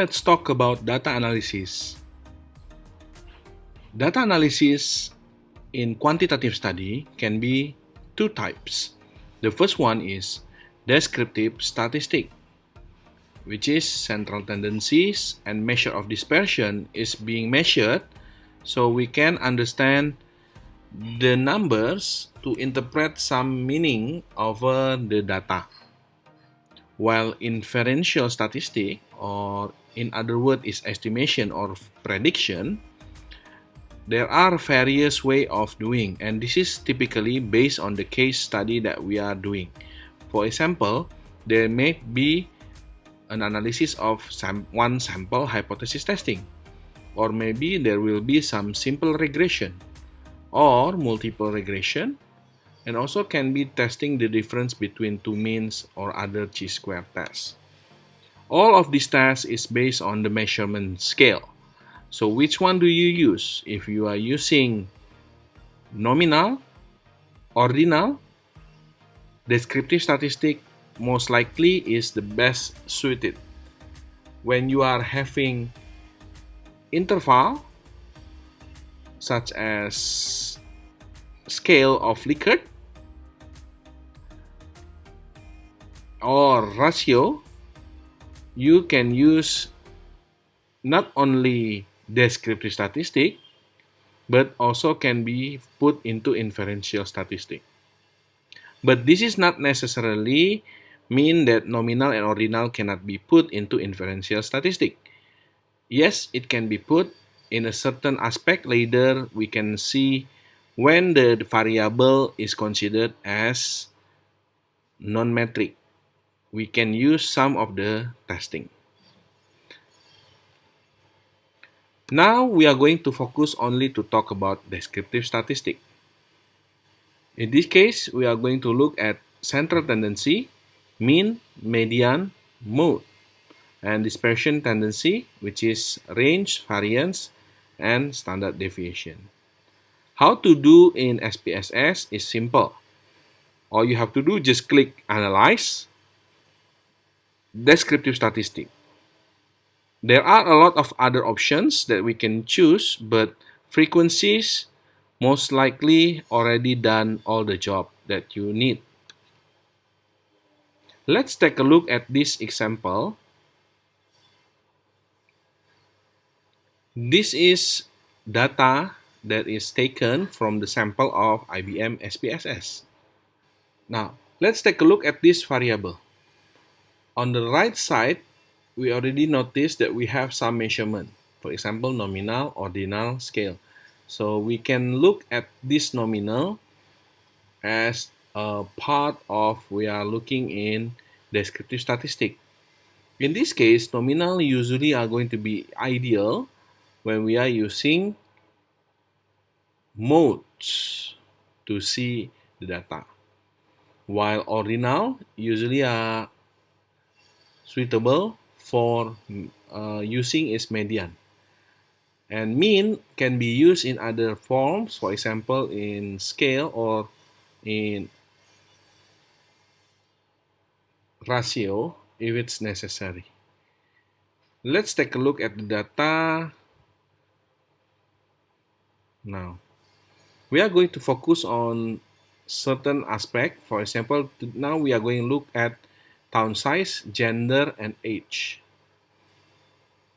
let's talk about data analysis. Data analysis in quantitative study can be two types. The first one is descriptive statistic, which is central tendencies and measure of dispersion is being measured so we can understand the numbers to interpret some meaning over the data. While inferential statistic, or in other words is estimation or prediction, there are various ways of doing, and this is typically based on the case study that we are doing. For example, there may be an analysis of one sample hypothesis testing, or maybe there will be some simple regression or multiple regression, and also can be testing the difference between two means or other chi-square tests. All of these tests is based on the measurement scale. So which one do you use? If you are using nominal, ordinal, descriptive statistic most likely is the best suited. When you are having interval, such as scale of Likert or ratio, you can use not only descriptive statistic, but also can be put into inferential statistic. But this is not necessarily mean that nominal and ordinal cannot be put into inferential statistic. Yes, it can be put in a certain aspect. Later, we can see when the variable is considered as non-metric. We can use some of the testing. Now we are going to focus only to talk about descriptive statistic. In this case, we are going to look at central tendency, mean, median, mode, and dispersion tendency, which is range, variance, and standard deviation. How to do in SPSS is simple. All you have to do, just click Analyze, Descriptive Statistic. There are a lot of other options that we can choose, but frequencies most likely already done all the job that you need. Let's take a look at this example. This is data that is taken from the sample of IBM SPSS. Now, let's take a look at this variable. On the right side, we already noticed that we have some measurement. For example, nominal, ordinal, scale. So we can look at this nominal as a part of we are looking in descriptive statistic. In this case, nominal usually are going to be ideal when we are using modes to see the data, while ordinal usually are suitable for using is median. And mean can be used in other forms, for example, in scale or in ratio if it's necessary. Let's take a look at the data. Now, we are going to focus on certain aspect. For example, now we are going to look at town size, gender, and age.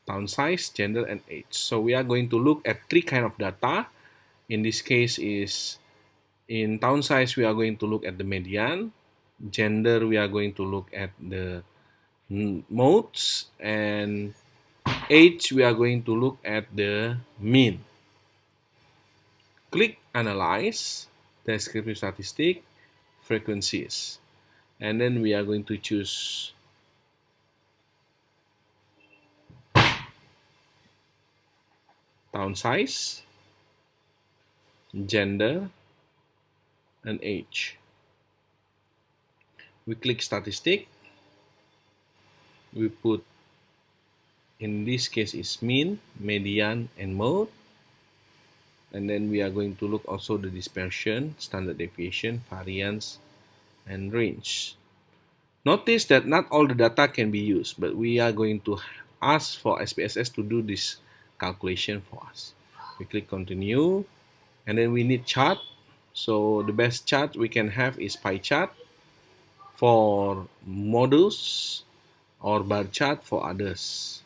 Town size, gender, and age. So we are going to look at three kind of data. In this case is in town size, we are going to look at the median. Gender, we are going to look at the modes, and age, we are going to look at the mean. Click Analyze, Descriptive Statistic, Frequencies, and then we are going to choose town size, gender, and age. We click Statistic. We put, in this case is mean, median, and mode. And then we are going to look also the dispersion, standard deviation, variance, and range. Notice that not all the data can be used, but we are going to ask for SPSS to do this calculation for us. We click continue, and then we need chart. So the best chart we can have is pie chart for modules or bar chart for others.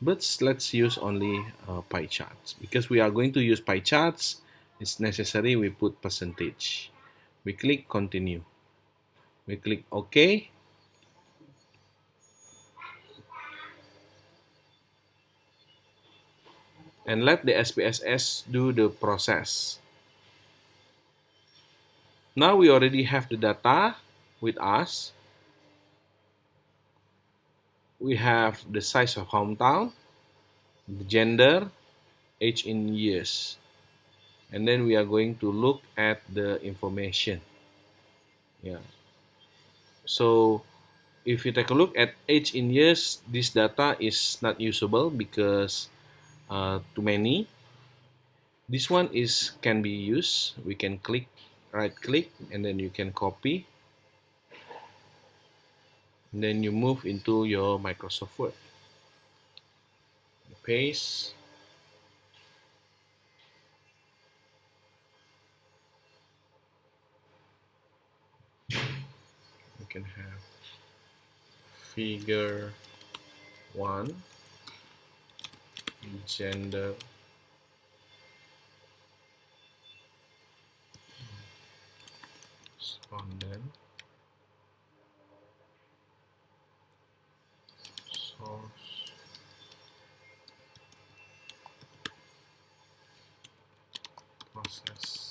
But let's use only pie charts. Because we are going to use pie charts, it's necessary we put percentage. We click continue. We click OK. And let the SPSS do the process. Now we already have the data with us. We have the size of hometown, the gender, age in years. And then we are going to look at the information. Yeah. So if you take a look at age in years, this data is not usable because too many. This one can be used. We can right click, and then you can copy. And then you move into your Microsoft Word. Paste. You can have figure 1, gender, respondent, source, process.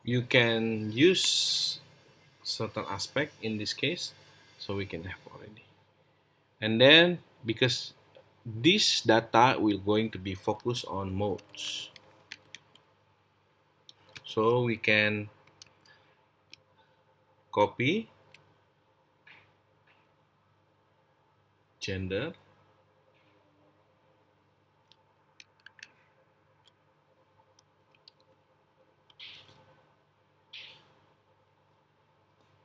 You can use certain aspect in this case, so we can have already. And then because this data will going to be focused on modes, so we can copy gender,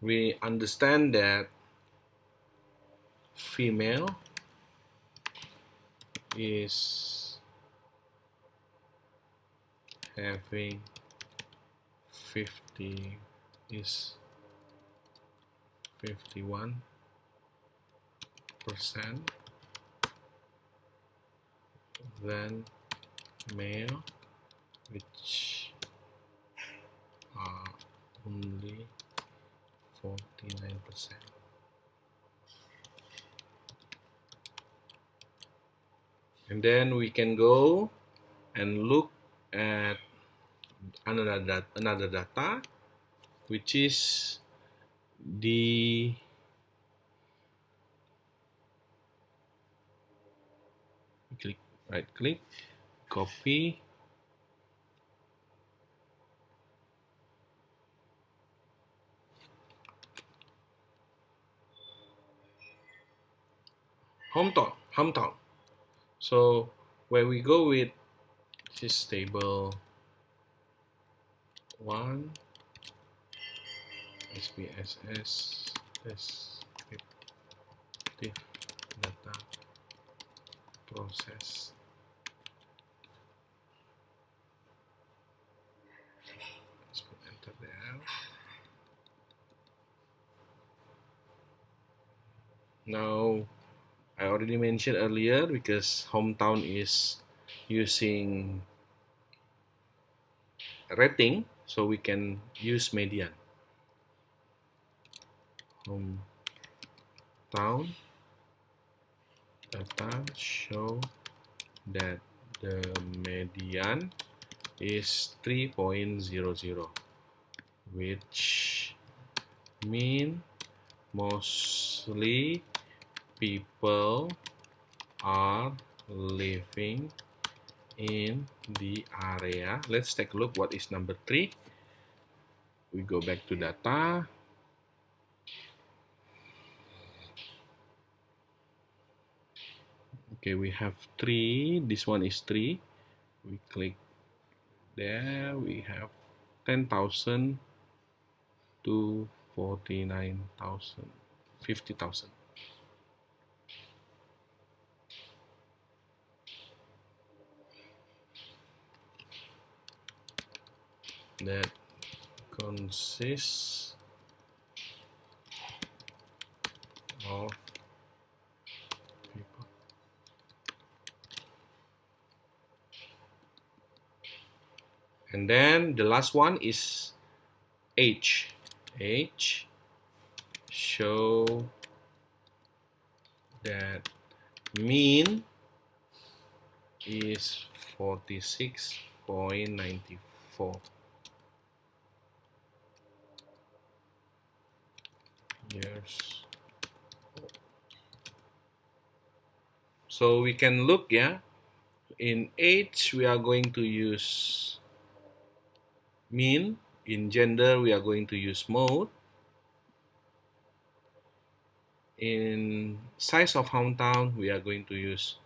we understand that female is having 50 is 51%, then male, which are only 49%. And then we can go and look at another data, which is the right click, copy, hometown. So when we go with this table 1, SPSS, descriptive data process. Let's put enter there. Now, I already mentioned earlier, because hometown is using rating, so we can use median. Hometown data show that the median is 3.00, which mean mostly people are living in the area. Let's take a look what is number 3. We go back to data. Okay, we have 3. This one is 3. We click there. We have 10,000 to 49,000, 50,000. That consists of people. And then the last one is age. Age show that mean is 46.94 years. So we can look, yeah, in age we are going to use mean, in gender we are going to use mode, in size of hometown we are going to use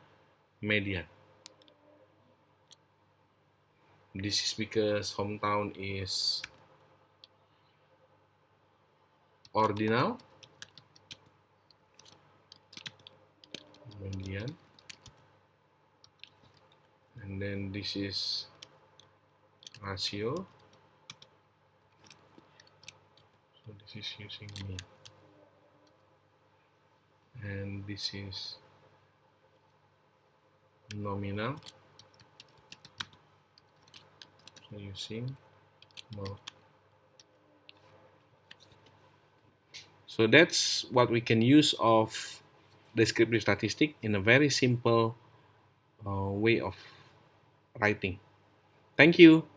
median. This is because hometown is ordinal, median, and then this is ratio, so this is using mean, and this is nominal, so using mode. So that's what we can use of descriptive statistic in a very simple way of writing. Thank you.